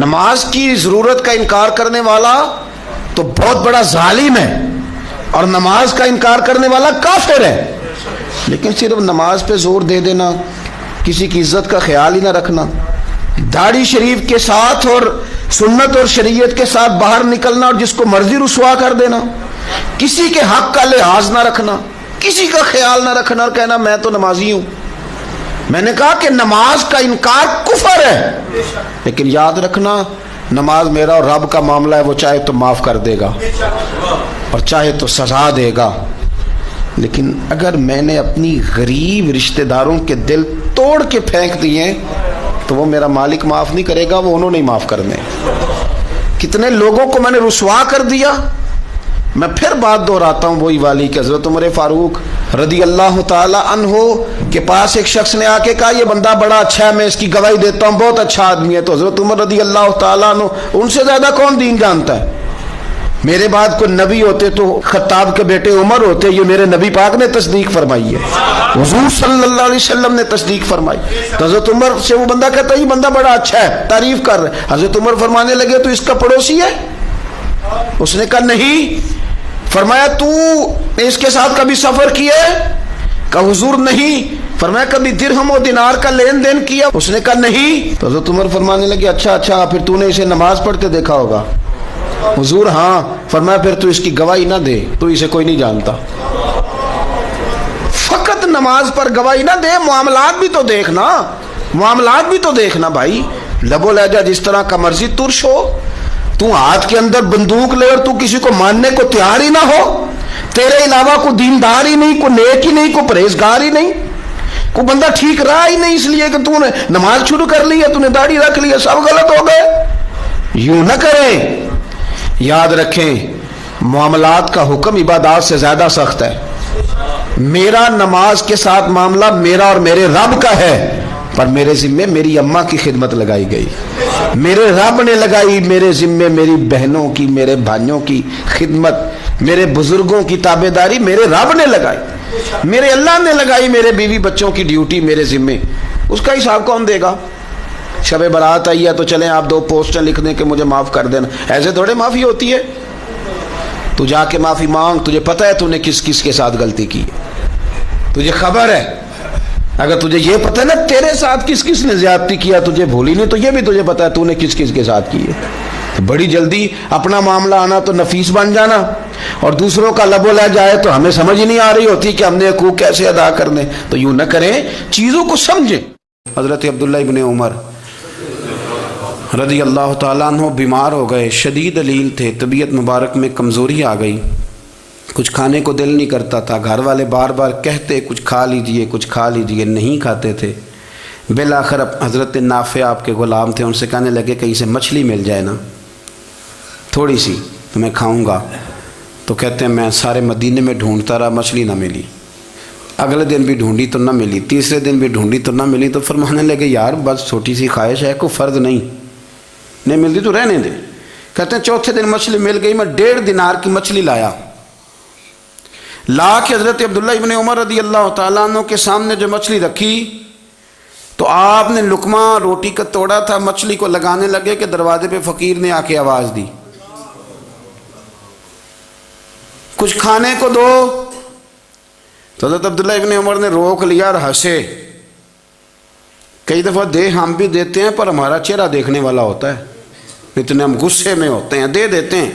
نماز کی ضرورت کا انکار کرنے والا تو بہت بڑا ظالم ہے اور نماز کا انکار کرنے والا کافر ہے، لیکن صرف نماز پہ زور دے دینا، کسی کی عزت کا خیال ہی نہ رکھنا، داڑھی شریف کے ساتھ اور سنت اور شریعت کے ساتھ باہر نکلنا اور جس کو مرضی رسوا کر دینا، کسی کے حق کا لحاظ نہ رکھنا، کسی کا خیال نہ رکھنا اور کہنا میں تو نمازی ہوں۔ میں نے کہا کہ نماز کا انکار کفر ہے، لیکن یاد رکھنا نماز میرا اور رب کا معاملہ ہے، وہ چاہے تو معاف کر دے گا اور چاہے تو سزا دے گا، لیکن اگر میں نے اپنی غریب رشتہ داروں کے دل توڑ کے پھینک دیے تو وہ میرا مالک معاف نہیں کرے گا، وہ انہوں نے ہی معاف کرنے۔ کتنے لوگوں کو میں نے رسوا کر دیا۔ میں پھر بات دہراتا ہوں وہی والی کہ حضرت عمر فاروق رضی اللہ تعالی عنہ کے پاس ایک شخص نے آ کے کہا یہ بندہ بڑا اچھا ہے، میں اس کی گواہی دیتا ہوں، بہت اچھا آدمی ہے۔ تو حضرت عمر رضی اللہ تعالیٰ عنہ ان سے زیادہ کون دین جانتا ہے؟ میرے بعد کوئی نبی ہوتے تو خطاب کے بیٹے عمر ہوتے، یہ میرے نبی پاک نے تصدیق فرمائی ہے، حضور صلی اللہ علیہ وسلم نے تصدیق فرمائی۔ تو حضرت عمر سے وہ بندہ کہتا ہے یہ بندہ بڑا اچھا ہے، تعریف کر رہے۔ حضرت عمر فرمانے لگے تو اس کا پڑوسی ہے؟ اس نے کہا نہیں۔ فرمایا تو نے اس کے ساتھ کبھی سفر کیا ہے؟ کہا حضور نہیں۔ فرمایا کبھی درہم و دینار کا لین دین کیا؟ اس نے کہا نہیں۔ تو حضرت عمر فرمانے لگے اچھا پھر تو نے اسے نماز پڑھتے دیکھا ہوگا؟ حضور ہاں۔ فرمایا پھر تو اس کی گواہی نہ دے، تو اسے کوئی نہیں جانتا۔ فقط نماز پر گواہی نہ دے، معاملات بھی تو دیکھنا، معاملات بھی تو دیکھنا بھائی۔ لب و لہجہ جس طرح کا مرضی ترش ہو، تو ہاتھ کے اندر بندوق لے اور تو کسی کو ماننے کو تیار ہی نہ ہو، تیرے علاوہ کوئی دیندار ہی نہیں، کوئی نیک ہی نہیں، کوئی پرہیزگار ہی نہیں، کوئی بندہ ٹھیک رہا ہی نہیں، اس لیے کہ تو نے نماز شروع کر لی ہے، تو نے داڑھی رکھ لی ہے، سب غلط ہو گئے۔ یوں نہ کریں۔ یاد رکھیں معاملات کا حکم عبادات سے زیادہ سخت ہے۔ میرا نماز کے ساتھ معاملہ میرا اور میرے رب کا ہے، پر میرے ذمے میری اماں کی خدمت لگائی گئی، میرے رب نے لگائی میرے ذمے میری بہنوں کی، میرے بھائیوں کی خدمت، میرے بزرگوں کی تابعداری میرے رب نے لگائی، میرے اللہ نے لگائی، میرے بیوی بچوں کی ڈیوٹی میرے ذمے۔ اس کا حساب کون دے گا؟ شب برات آئی ہے تو چلیں آپ 2 پوسٹیں لکھ دیں کہ مجھے معاف کر دینا، ایسے تھوڑے معافی ہوتی ہے؟ تو جا کے معافی مانگ، تجھے پتہ ہے تو نے کس کس کے ساتھ غلطی کی ہے، تجھے خبر ہے۔ اگر تجھے یہ پتہ ہے نا تیرے ساتھ کس کس نے زیادتی کیا، تجھے بھولی نہیں، تو یہ بھی تجھے پتہ ہے تو نے کس کس کے ساتھ کی ہے۔ تو بڑی جلدی اپنا معاملہ آنا تو نفیس بن جانا، اور دوسروں کا لب و لہجہ آئے تو ہمیں سمجھ ہی نہیں آ رہی ہوتی کہ ہم نے حقوق کیسے ادا کرنے۔ تو یوں نہ کریں، چیزوں کو سمجھیں۔ حضرت عبداللہ ابن عمر رضی اللہ تعالیٰ عنہ بیمار ہو گئے، شدید علیل تھے، طبیعت مبارک میں کمزوری آ گئی، کچھ کھانے کو دل نہیں کرتا تھا، گھر والے بار بار کہتے کچھ کھا لیجئے کچھ کھا لیجئے، نہیں کھاتے تھے۔ بالآخر حضرت نافع آپ کے غلام تھے، ان سے کہنے لگے کہیں سے مچھلی مل جائے نا تھوڑی سی تو میں کھاؤں گا۔ تو کہتے ہیں میں سارے مدینے میں ڈھونڈتا رہا، مچھلی نہ ملی، اگلے دن بھی ڈھونڈی تو نہ ملی، تیسرے دن بھی ڈھونڈی تو نہ ملی۔ تو فرمانے لگے یار بس چھوٹی سی خواہش ہے، کوئی فرض نہیں ملتی تو رہنے دے۔ کہتے ہیں چوتھے دن مچھلی مل گئی، میں 1.5 دینار کی مچھلی لایا، لا کے حضرت عبداللہ ابن عمر رضی اللہ تعالیٰ عنہ کے سامنے جو مچھلی رکھی تو آپ نے لقمہ روٹی کا توڑا تھا، مچھلی کو لگانے لگے کہ دروازے پہ فقیر نے آ کے آواز دی کچھ کھانے کو دو۔ تو حضرت عبداللہ ابن عمر نے روک لیا اور ہنسے۔ کئی دفعہ ہم بھی دیتے ہیں پر ہمارا چہرہ دیکھنے والا ہوتا ہے، اتنے ہم غصے میں ہوتے ہیں دے دیتے ہیں،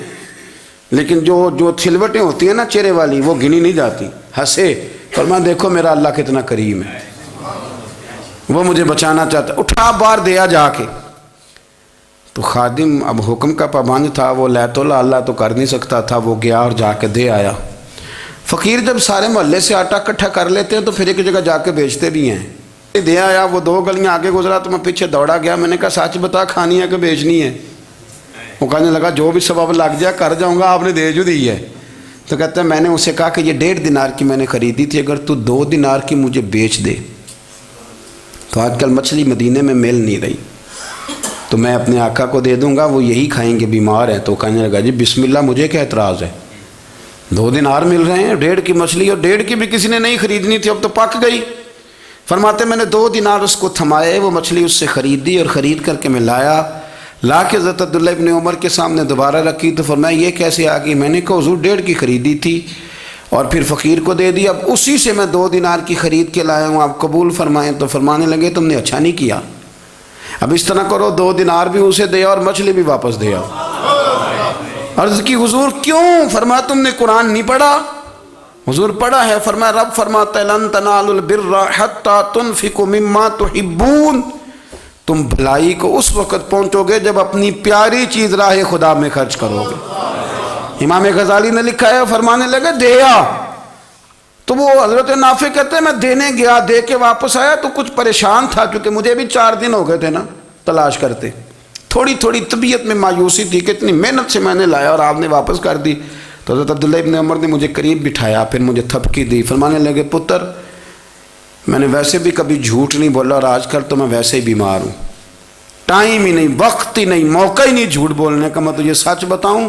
لیکن جو تھلوٹیں ہوتی ہیں نا چہرے والی وہ گنی نہیں جاتی۔ ہنسے، فرمایا دیکھو میرا اللہ کتنا کریم ہے، وہ مجھے بچانا چاہتا ہے، اٹھا بار دیا جا کے۔ تو خادم اب حکم کا پابند تھا، وہ لیت اللہ تو کر نہیں سکتا تھا، وہ گیا اور جا کے دے آیا۔ فقیر جب سارے محلے سے آٹا اکٹھا کر لیتے ہیں تو پھر ایک جگہ جا کے بیچتے بھی ہیں۔ دے آیا، وہ 2 گلیاں آگے گزرا تو میں پیچھے دوڑا گیا، میں نے کہا سچ بتا کھانی ہے کہ بیچنی ہے؟ وہ کہنے لگا جو بھی سبب لگ جائے کر جاؤں گا، آپ نے دے جو دی ہے۔ تو کہتا ہے میں نے اسے کہا کہ یہ 1.5 دینار کی میں نے خریدی تھی، اگر تو 2 دینار کی مجھے بیچ دے تو آج کل مچھلی مدینے میں مل نہیں رہی، تو میں اپنے آقا کو دے دوں گا، وہ یہی کھائیں گے، بیمار ہیں۔ تو کہنے لگا جی بسم اللہ، مجھے کیا اعتراض ہے، 2 دینار مل رہے ہیں، 1.5 کی مچھلی، اور 1.5 کی بھی کسی نے نہیں خریدنی تھی، اب تو پک گئی۔ فرماتے میں نے 2 دینار اس کو تھمائے، وہ مچھلی اس سے خریدی، اور خرید کر کے میں لایا، لا کے حضرت عبداللہ ابن عمر کے سامنے دوبارہ رکھی تو فرمایا یہ کیسے آ گئی؟ میں نے کہا حضور 1.5 کی خریدی تھی اور پھر فقیر کو دے دی، اب اسی سے میں 2 دینار کی خرید کے لایا ہوں، آپ قبول فرمائیں۔ تو فرمانے لگے تم نے اچھا نہیں کیا، اب اس طرح کرو 2 دینار بھی اسے دے اور مچھلی بھی واپس دے آؤ۔ عرض کی حضور کیوں؟ فرمایا تم نے قرآن نہیں پڑھا؟ حضور پڑھا ہے۔ فرمایا رب فرماتا ہے لن تنالوا البر حتی تنفقوا مما تحبون، تم بھلائی کو اس وقت پہنچو گے جب اپنی پیاری چیز راہ خدا میں خرچ کرو گے۔ امام غزالی نے لکھا ہے، فرمانے لگے دیا، تو وہ حضرت نافع کہتے ہیں میں دینے گیا، دے کے واپس آیا تو کچھ پریشان تھا کیونکہ مجھے بھی 4 دن ہو گئے تھے نا تلاش کرتے، تھوڑی تھوڑی طبیعت میں مایوسی تھی کہ اتنی محنت سے میں نے لایا اور آپ نے واپس کر دی۔ تو حضرت عبداللہ ابن عمر نے مجھے قریب بٹھایا، پھر مجھے تھپکی دی، فرمانے لگے پتر میں نے ویسے بھی کبھی جھوٹ نہیں بولا اور آج کل تو میں ویسے ہی بیمار ہوں، ٹائم ہی نہیں، وقت ہی نہیں، موقع ہی نہیں جھوٹ بولنے کا۔ میں تجھے سچ بتاؤں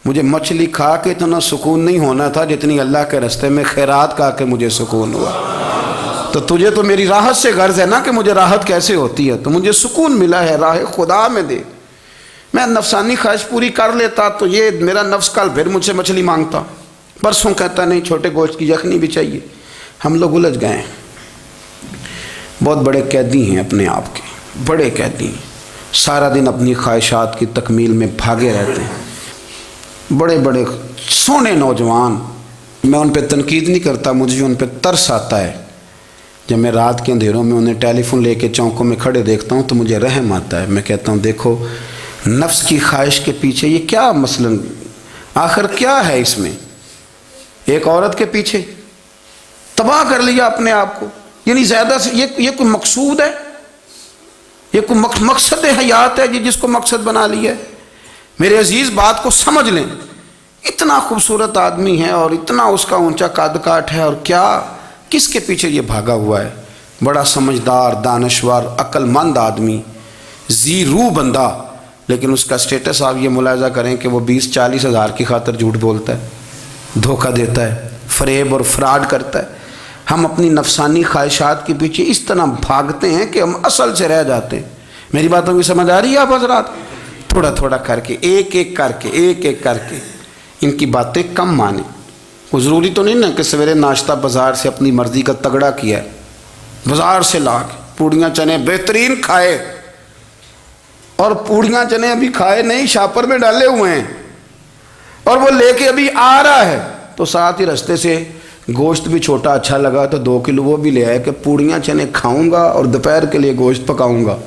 مجھے مچھلی کھا کے اتنا سکون نہیں ہونا تھا جتنی اللہ کے راستے میں خیرات کھا کے مجھے سکون ہوا۔ تو تجھے تو میری راحت سے غرض ہے نا کہ مجھے راحت کیسے ہوتی ہے، تو مجھے سکون ملا ہے راہ خدا میں دے۔ میں نفسانی خواہش پوری کر لیتا تو یہ میرا نفس کل پھر مجھ سے مچھلی مانگتا، پرسوں کہتا نہیں چھوٹے گوشت کی یخنی بھی چاہیے۔ ہم لوگ الجھ گئے ہیں، بہت بڑے قیدی ہیں اپنے آپ کے، بڑے قیدی ہیں، سارا دن اپنی خواہشات کی تکمیل میں بھاگے رہتے ہیں، بڑے بڑے سونے نوجوان۔ میں ان پہ تنقید نہیں کرتا، مجھے ان پہ ترس آتا ہے۔ جب میں رات کے اندھیروں میں انہیں ٹیلی فون لے کے چوکوں میں کھڑے دیکھتا ہوں تو مجھے رحم آتا ہے۔ میں کہتا ہوں دیکھو نفس کی خواہش کے پیچھے یہ کیا مثلاً آخر کیا ہے اس میں؟ ایک عورت کے پیچھے تباہ کر لیا اپنے آپ کو، یعنی زیادہ سے یہ کوئی مقصود ہے؟ یہ کوئی مقصد حیات ہے جس کو مقصد بنا لیا ہے؟ میرے عزیز بات کو سمجھ لیں، اتنا خوبصورت آدمی ہے اور اتنا اس کا اونچا قد کاٹ ہے، اور کیا کس کے پیچھے یہ بھاگا ہوا ہے؟ بڑا سمجھدار، دانشور، عقل مند آدمی، ذی روح بندہ، لیکن اس کا سٹیٹس آپ یہ ملاحظہ کریں کہ وہ 20-40 ہزار کی خاطر جھوٹ بولتا ہے، دھوکہ دیتا ہے، فریب اور فراڈ کرتا ہے۔ ہم اپنی نفسانی خواہشات کے پیچھے اس طرح بھاگتے ہیں کہ ہم اصل سے رہ جاتے ہیں۔ میری باتوں کی سمجھ آ رہی ہے آپ حضرات؟ تھوڑا تھوڑا کر کے، ایک ایک کر کے ان کی باتیں کم مانیں۔ وہ ضروری تو نہیں نا کہ سویرے ناشتہ بازار سے اپنی مرضی کا تگڑا کیا ہے، بازار سے لا کے پوڑیاں چنے بہترین کھائے، اور پوڑیاں چنے ابھی کھائے نہیں، شاپر میں ڈالے ہوئے ہیں، اور وہ لے کے ابھی آ رہا ہے تو ساتھ ہی رستے سے گوشت بھی چھوٹا اچھا لگا تو 2 کلو وہ بھی لے آئے کہ پوڑیاں چنے کھاؤں گا اور دوپہر کے لیے گوشت پکاؤں گا۔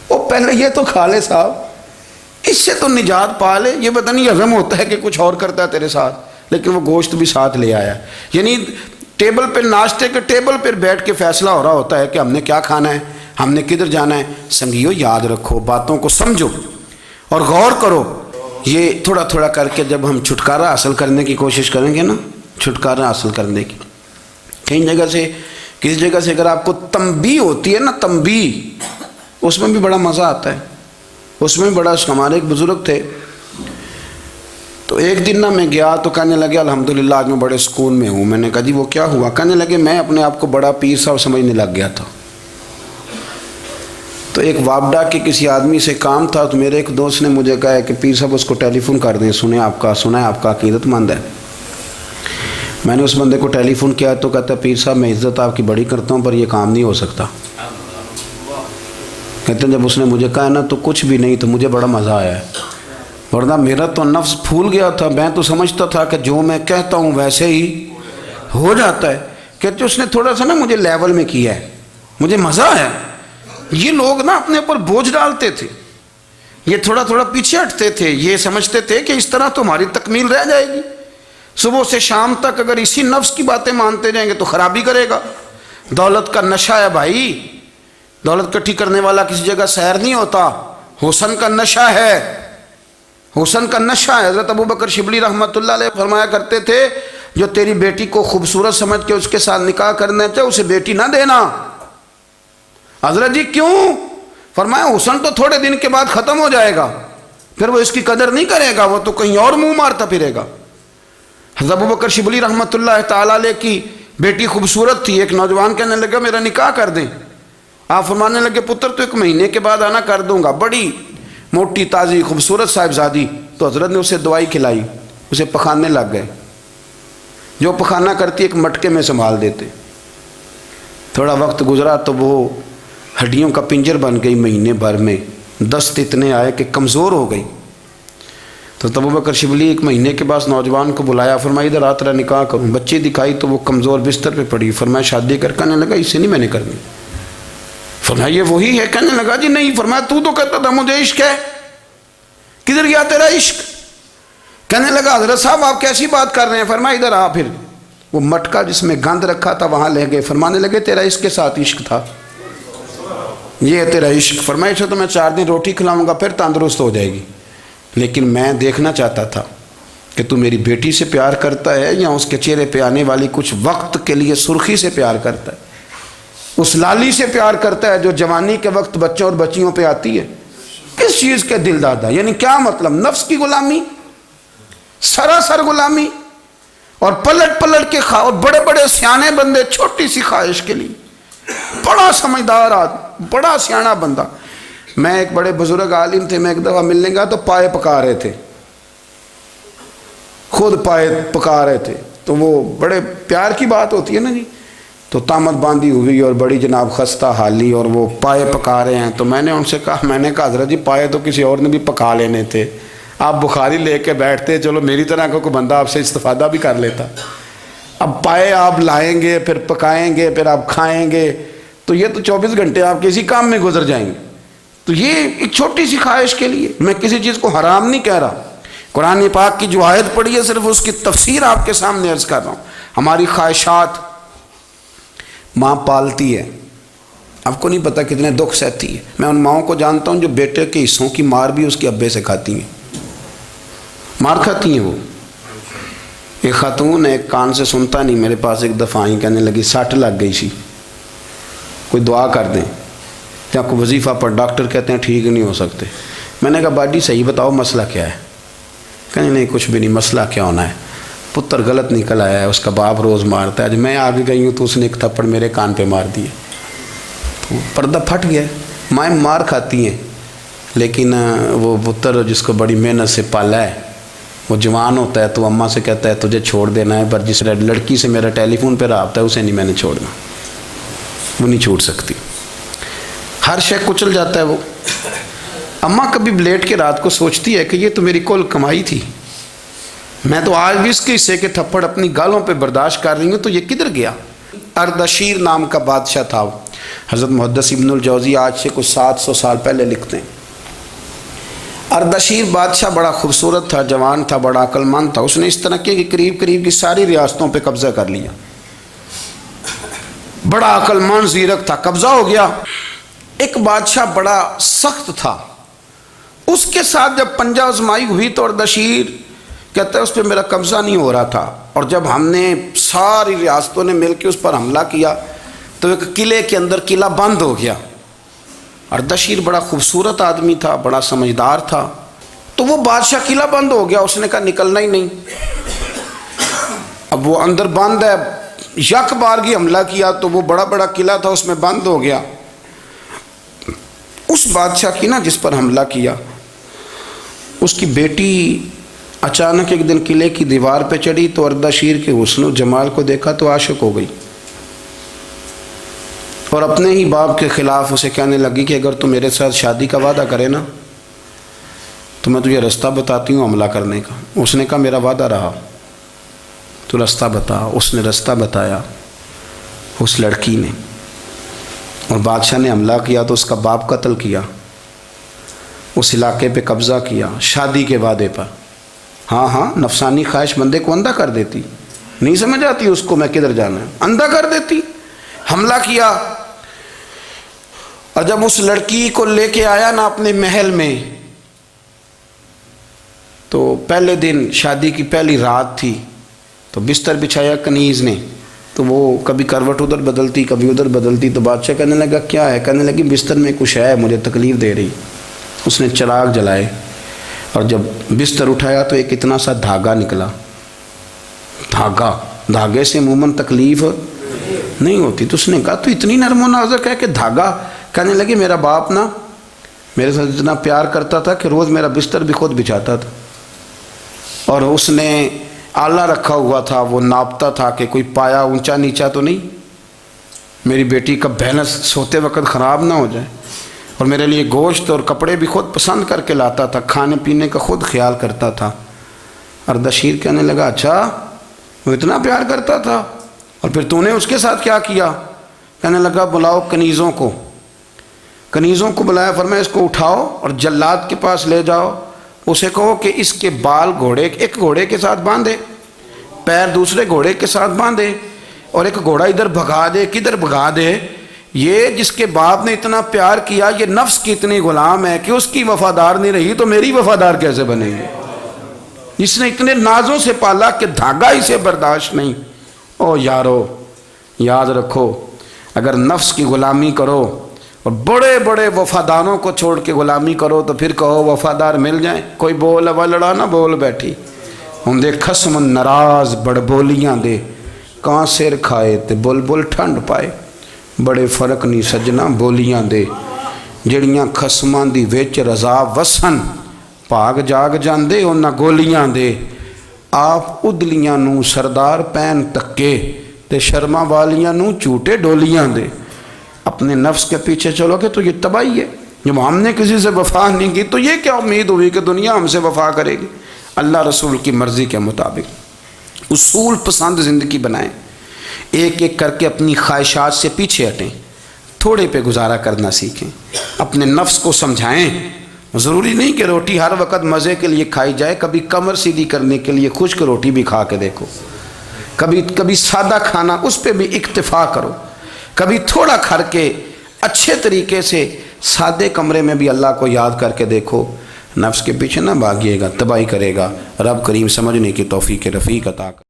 وہ پہلے یہ تو کھا لے صاحب، اس سے تو نجات پا لے۔ یہ پتہ نہیں ہضم ہوتا ہے کہ کچھ اور کرتا ہے تیرے ساتھ، لیکن وہ گوشت بھی ساتھ لے آیا، یعنی ٹیبل پہ، ناشتے کے ٹیبل پر بیٹھ کے فیصلہ ہو رہا ہوتا ہے کہ ہم نے کیا کھانا ہے، ہم نے کدھر جانا ہے۔ سنگیو یاد رکھو، باتوں کو سمجھو اور غور کرو۔ یہ تھوڑا تھوڑا کر کے جب ہم چھٹکارا حاصل کرنے کی کوشش کریں گے نا، چھٹکارا حاصل کرنے کی، کہیں جگہ سے، کسی جگہ سے اگر آپ کو تنبیہ ہوتی ہے نا، تنبیہ، اس میں بھی بڑا مزہ آتا ہے، اس میں بڑا۔ ہمارے ایک بزرگ تھے، تو ایک دن نا میں گیا تو کہنے لگے الحمدللہ آج میں بڑے سکون میں ہوں۔ میں نے کہا جی وہ کیا ہوا؟ کہنے لگے میں اپنے آپ کو بڑا پیر صاحب سمجھنے لگ گیا تھا۔ تو ایک وابڈا کے کسی آدمی سے کام تھا، تو میرے ایک دوست نے مجھے کہا ہے کہ پیر صاحب اس کو ٹیلی فون کر دیں، سنا ہے آپ کا عقیدت مند ہے۔ میں نے اس بندے کو ٹیلی فون کیا تو کہتا پیر صاحب میں عزت آپ کی بڑی کرتا ہوں پر یہ کام نہیں ہو سکتا۔ کہتے ہیں جب اس نے مجھے کہا نا تو کچھ بھی نہیں، تو مجھے بڑا مزہ آیا ہے، ورنہ میرا تو نفس پھول گیا تھا۔ میں تو سمجھتا تھا کہ جو میں کہتا ہوں ویسے ہی ہو جاتا ہے۔ کہتے اس نے تھوڑا سا نا مجھے لیول میں کیا ہے، مجھے مزہ آیا۔ یہ لوگ نا اپنے اوپر بوجھ ڈالتے تھے، یہ تھوڑا تھوڑا پیچھے ہٹتے تھے، یہ سمجھتے تھے کہ اس طرح تو ہماری تکمیل رہ جائے گی۔ صبح سے شام تک اگر اسی نفس کی باتیں مانتے جائیں گے تو خرابی کرے گا۔ دولت کا نشہ ہے بھائی، دولت کٹھی کرنے والا کسی جگہ سیر نہیں ہوتا، حسن کا نشہ ہے، حسن کا نشہ ہے۔ حضرت ابوبکر شبلی رحمۃ اللہ علیہ فرمایا کرتے تھے جو تیری بیٹی کو خوبصورت سمجھ کے اس کے ساتھ نکاح کرنا چاہے اسے بیٹی نہ دینا۔ حضرت جی کیوں؟ فرمایا حسن تو تھوڑے دن کے بعد ختم ہو جائے گا، پھر وہ اس کی قدر نہیں کرے گا، وہ تو کہیں اور منہ مارتا پھرے گا۔ حضرت ابوبکر شبلی رحمۃ اللہ تعالیٰ علیہ کی بیٹی خوبصورت تھی، ایک نوجوان کہنے لگا میرا نکاح کر دیں۔ آپ فرمانے لگے پتر تو 1 مہینے کے بعد آنا کر دوں گا۔ بڑی موٹی تازی خوبصورت صاحبزادی، تو حضرت نے اسے دوائی کھلائی، اسے پخانے لگ گئے، جو پخانہ کرتی ایک مٹکے میں سنبھال دیتے۔ تھوڑا وقت گزرا تو وہ ہڈیوں کا پنجر بن گئی، مہینے بھر میں دست اتنے آئے کہ کمزور ہو گئی۔ تو ابو بکر شبلی ایک مہینے کے بعد نوجوان کو بلایا، فرمایا ادھر آ تیرا نکاح کروں۔ بچی دکھائی تو وہ کمزور بستر پہ پڑی، فرمایا شادی کرنے لگا، اس سے نہیں میں نے کرنی۔ فرمایا یہ وہی ہے؟ کہنے لگا جی نہیں۔ فرمایا تو کہتا تھا مجھے عشق ہے، کدھر گیا تیرا عشق؟ کہنے لگا حضرت صاحب آپ کیسی بات کر رہے ہیں؟ فرمایا ادھر آ۔ پھر وہ مٹکا جس میں گند رکھا تھا وہاں لے گئے، فرمانے لگے تیرا اس کے ساتھ عشق تھا، یہ ہے تیرا عشق۔ فرمایا اچھا تو میں 4 دن روٹی کھلاؤں گا پھر تندرست ہو جائے گی، لیکن میں دیکھنا چاہتا تھا کہ تو میری بیٹی سے پیار کرتا ہے یا اس کے چہرے پہ آنے والی کچھ وقت کے لیے سرخی سے پیار کرتا ہے، اس لالی سے پیار کرتا ہے جو جوانی کے وقت بچوں اور بچیوں پہ آتی ہے۔ کس چیز کے دل دادا؟ یعنی کیا مطلب؟ نفس کی غلامی، سراسر غلامی، اور پلٹ پلٹ کے اور بڑے بڑے سیانے بندے چھوٹی سی خواہش کے لیے، بڑا سمجھدار آدمی، بڑا سیانا بندہ۔ میں ایک بڑے بزرگ عالم تھے، میں ایک دفعہ ملنے گا تو پائے پکا رہے تھے، خود پائے پکا رہے تھے، تو وہ بڑے پیار کی بات ہوتی ہے نا جی، تو تامت باندھی ہوئی اور بڑی جناب خستہ حالی، اور وہ پائے پکا رہے ہیں۔ تو میں نے ان سے کہا، میں نے کہا حضرت جی پائے تو کسی اور نے بھی پکا لینے تھے، آپ بخاری لے کے بیٹھتے، چلو میری طرح کا کوئی بندہ آپ سے استفادہ بھی کر لیتا۔ اب پائے آپ لائیں گے، پھر پکائیں گے، پھر آپ کھائیں گے، تو یہ تو 24 گھنٹے آپ کسی کام میں گزر جائیں گے۔ تو یہ ایک چھوٹی سی خواہش کے لیے، میں کسی چیز کو حرام نہیں کہہ رہا، قرآن پاک کی جو آیت پڑھی ہے صرف اس کی تفسیر آپ کے سامنے عرض کر رہا ہوں۔ ہماری خواہشات ماں پالتی ہے، آپ کو نہیں پتہ کتنے دکھ سہتی ہے۔ میں ان ماؤں کو جانتا ہوں جو بیٹے کے حصوں کی مار بھی اس کے ابے سے کھاتی ہیں، مار کھاتی ہیں وہ۔ ایک خاتون ایک کان سے سنتا نہیں، میرے پاس ایک دفعہ آئی، کہنے لگی 60 لگ گئی سی، کوئی دعا کر دیں، یا کوئی وظیفہ پر ڈاکٹر کہتے ہیں ٹھیک نہیں ہو سکتے۔ میں نے کہا باجی صحیح بتاؤ مسئلہ کیا ہے؟ کہنے نہیں کچھ بھی نہیں، مسئلہ کیا ہونا ہے، پتر غلط نکل آیا ہے، اس کا باپ روز مارتا ہے، آج میں آگے گئی ہوں تو اس نے ایک تھپڑ میرے کان پہ مار دیے، تو پردہ پھٹ گیا۔ مائیں مار کھاتی ہیں، لیکن وہ پتر جس کو بڑی محنت سے پالا ہے، وہ جوان ہوتا ہے تو اماں سے کہتا ہے تجھے چھوڑ دینا ہے، پر جس لڑکی سے میرا ٹیلی فون پہ رابطہ ہے اسے نہیں میں نے چھوڑنا، وہ نہیں چھوڑ سکتی، ہر شے کچل جاتا ہے وہ۔ اماں کبھی لیٹ کے رات کو سوچتی ہے کہ یہ تو میری کل کمائی تھی، میں تو آج بھی اس کے حصے کے تھپڑ اپنی گالوں پہ برداشت کر رہی ہوں، تو یہ کدھر گیا؟ اردشیر نام کا بادشاہ تھا، حضرت محدث ابن الجوزی آج سے کچھ 700 سال پہلے لکھتے ہیں۔ اردشیر بادشاہ بڑا خوبصورت تھا، جوان تھا، بڑا عقل مند تھا، اس نے اس طرح کہ قریب کی ساری ریاستوں پہ قبضہ کر لیا، بڑا عقل مند زیرک تھا، قبضہ ہو گیا۔ ایک بادشاہ بڑا سخت تھا، اس کے ساتھ جب پنجہ آزمائی ہوئی تو اردشیر کہتا ہے اس پہ میرا قبضہ نہیں ہو رہا تھا، اور جب ہم نے ساری ریاستوں نے مل کے اس پر حملہ کیا تو ایک قلعے کے اندر قلعہ بند ہو گیا۔ اردشیر بڑا خوبصورت آدمی تھا، بڑا سمجھدار تھا، تو وہ بادشاہ قلعہ بند ہو گیا، اس نے کہا نکلنا ہی نہیں، اب وہ اندر بند ہے، یک بارگی حملہ کیا تو وہ بڑا قلعہ تھا اس میں بند ہو گیا۔ اس بادشاہ کی نا جس پر حملہ کیا، اس کی بیٹی اچانک ایک دن قلعے کی دیوار پہ چڑھی تو اردشیر کے حسن و جمال کو دیکھا تو عاشق ہو گئی، اور اپنے ہی باپ کے خلاف اسے کہنے لگی کہ اگر تو میرے ساتھ شادی کا وعدہ کرے نا تو میں تجھے رستہ بتاتی ہوں حملہ کرنے کا۔ اس نے کہا میرا وعدہ رہا، تو رستہ بتا۔ اس نے رستہ بتایا اس لڑکی نے، اور بادشاہ نے حملہ کیا تو اس کا باپ قتل کیا، اس علاقے پہ قبضہ کیا شادی کے وعدے پر۔ ہاں نفسانی خواہش بندے کو اندھا کر دیتی، نہیں سمجھ آتی اس کو میں کدھر جانا ہے، اندھا کر دیتی۔ حملہ کیا، اور جب اس لڑکی کو لے کے آیا نا اپنے محل میں، تو پہلے دن شادی کی پہلی رات تھی، تو بستر بچھایا کنیز نے، تو وہ کبھی کروٹ ادھر بدلتی کبھی ادھر بدلتی، تو بادشاہ کہنے لگا کیا ہے؟ کہنے لگی بستر میں کچھ ہے مجھے تکلیف دے رہی۔ اس نے چراغ جلائے اور جب بستر اٹھایا تو ایک اتنا سا دھاگا نکلا، دھاگے سے عموماً تکلیف نہیں ہوتی، تو اس نے کہا تو اتنی نرم و نازک ہے کہ دھاگا؟ کہنے لگی میرا باپ نا میرے ساتھ اتنا پیار کرتا تھا کہ روز میرا بستر بھی خود بچھاتا تھا، اور اس نے آلہ رکھا ہوا تھا، وہ ناپتا تھا کہ کوئی پایا اونچا نیچا تو نہیں، میری بیٹی کا بیلنس سوتے وقت خراب نہ ہو جائے، اور میرے لیے گوشت اور کپڑے بھی خود پسند کر کے لاتا تھا، کھانے پینے کا خود خیال کرتا تھا۔ اردشیر کہنے لگا اچھا وہ اتنا پیار کرتا تھا، اور پھر تو نے اس کے ساتھ کیا کیا؟ کہنے لگا بلاؤ کنیزوں کو، کنیزوں کو بلایا، فرمایا اس کو اٹھاؤ اور جلاد کے پاس لے جاؤ، اسے کہو کہ اس کے بال ایک گھوڑے کے ساتھ باندھے، پیر دوسرے گھوڑے کے ساتھ باندھے، اور ایک گھوڑا ادھر بھگا دے کدھر بھگا دے، یہ جس کے باپ نے اتنا پیار کیا یہ نفس کی اتنی غلام ہے کہ اس کی وفادار نہیں رہی تو میری وفادار کیسے بنے گی؟ اس نے اتنے نازوں سے پالا کہ دھاگا اسے برداشت نہیں۔ او یارو یاد رکھو، اگر نفس کی غلامی کرو اور بڑے بڑے وفاداروں کو چھوڑ کے غلامی کرو تو پھر کہو وفادار مل جائیں، کوئی بول اب لڑا نہ بول بیٹھی ہوں دے خسم ناراض بڑ بولیاں دے، کہاں سر کھائے تے بلبل ٹھنڈ پائے، بڑے فرق نہیں سجنا بولیاں دے، جڑیاں خسماں دی وچ رضا وسن بھاگ جاگ جاندے انہاں گولیاں دے، آپ ادلیاں نو سردار پین تکے تے شرما والیاں نو چوٹے ڈولیاں دے۔ اپنے نفس کے پیچھے چلو گے تو یہ تباہی ہے، جب ہم نے کسی سے وفا نہیں کی تو یہ کیا امید ہوئی کہ دنیا ہم سے وفا کرے گی؟ اللہ رسول کی مرضی کے مطابق اصول پسند زندگی بنائیں، ایک ایک کر کے اپنی خواہشات سے پیچھے ہٹیں، تھوڑے پہ گزارا کرنا سیکھیں، اپنے نفس کو سمجھائیں۔ ضروری نہیں کہ روٹی ہر وقت مزے کے لیے کھائی جائے، کبھی کمر سیدھی کرنے کے لیے خشک روٹی بھی کھا کے دیکھو، کبھی سادہ کھانا اس پہ بھی اکتفا کرو، کبھی تھوڑا کھر کے اچھے طریقے سے سادے کمرے میں بھی اللہ کو یاد کر کے دیکھو۔ نفس کے پیچھے نہ بھاگیے گا، تباہی کرے گا۔ رب کریم سمجھنے کی توفیق رفیق عطا کرے۔